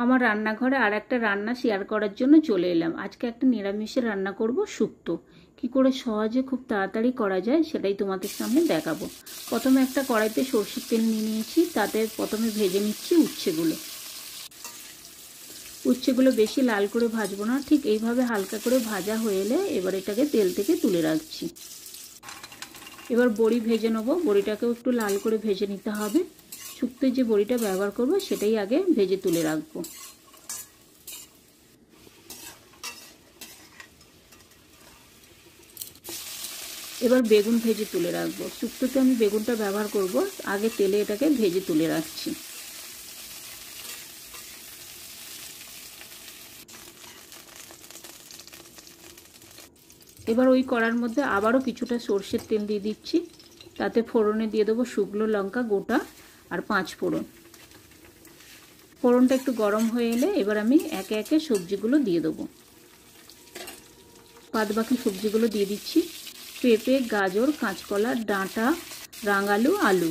আমার রান্নাঘরে আর একটা রান্না শেয়ার করার জন্য চলে এলাম। আজকে একটা নিরামিষের রান্না করব, শুক্তো। কি করে সহজে খুব তাড়াতাড়ি করা যায় সেটাই তোমাদের সামনে দেখাবো। প্রথমে একটা কড়াইতে সরষের তেল নিয়ে নিয়েছি, তাতে প্রথমে ভেজে নিচ্ছি উচ্ছেগুলো। উচ্ছেগুলো বেশি লাল করে ভাজবো না, ঠিক এইভাবে হালকা করে ভাজা হয়ে এলে এবার এটাকে তেল থেকে তুলে রাখছি। এবার বড়ি ভেজে নেবো, বড়িটাকেও একটু লাল করে ভেজে নিতে হবে। শুক্তোয় যে বড়িটা ব্যবহার করব সেটাই আগে ভেজে তুলে রাখবো। এবার বেগুন ভেজে তুলে রাখবো। শুক্তোতে আমি বেগুনটা ব্যবহার করব, আগে তেলে এটাকে ভেজে তুলে রাখছি। এবার ওই কড়ার মধ্যে আবারও কিছুটা সর্ষের তেল দিয়ে দিচ্ছি, তাতে ফোড়নে দিয়ে দেবো শুকনো লঙ্কা গোটা আর 5 ফোড়ন। ফোড়নটা একটু গরম হয়ে এলে এবার আমি একে একে সবজিগুলো দিয়ে দেবো। বাদবাকি সবজিগুলো দিয়ে দিচ্ছি। পেঁপে, গাজর, কাঁচকলা, ডাঁটা, রাঙালু, আলু,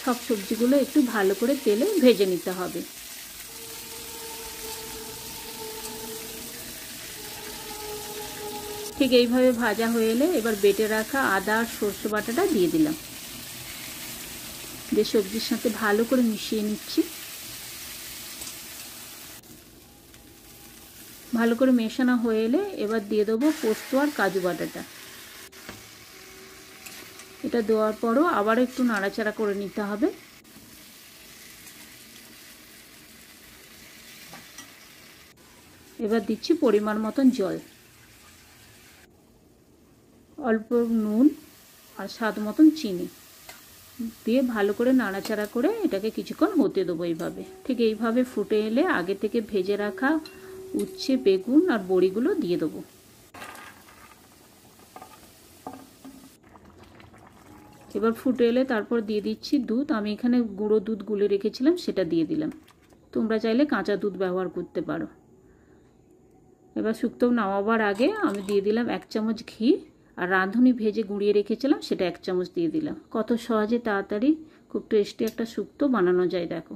সব সবজিগুলো একটু ভালো করে তেলে ভেজে নিতে হবে। ঠিক এইভাবে ভাজা হয়ে এলে এবার বেটে রাখা আদা আর সরষে বাটাটা দিয়ে দিলাম, দিয়ে সবজির সাথে ভালো করে মিশিয়ে নিচ্ছি। ভালো করে মেশানো হয়ে এলে এবার দিয়ে দেবো পোস্ত আর কাজু বাটাটা। এটা দেওয়ার পরও আবার একটু নাড়াচাড়া করে নিতে হবে। এবার দিচ্ছি পরিমাণ মতন জল, অল্প নুন আর স্বাদ মতন চিনি দিয়ে ভালো করে নাড়াচাড়া করে এটাকে কিছুক্ষণ হতে দেবো। এইভাবে ঠিক এইভাবে ফুটে এলে আগে থেকে ভেজে রাখা উচ্ছে, বেগুন আর বড়িগুলো দিয়ে দেবো। এবার ফুটে এলে তারপর দিয়ে দিচ্ছি দুধ। আমি এখানে গুঁড়ো দুধ গুলে রেখেছিলাম, সেটা দিয়ে দিলাম। তোমরা চাইলে কাঁচা দুধ ব্যবহার করতে পারো। এবার শুক্তো নামাবার আগে আমি দিয়ে দিলাম 1 চামচ ঘি, আর রাঁধুনি ভেজে গুঁড়িয়ে রেখেছিলাম সেটা 1 চামচ দিয়ে দিলাম। কত সহজে তাড়াতাড়ি খুব টেস্টি একটা শুক্তো বানানো যায় দেখো।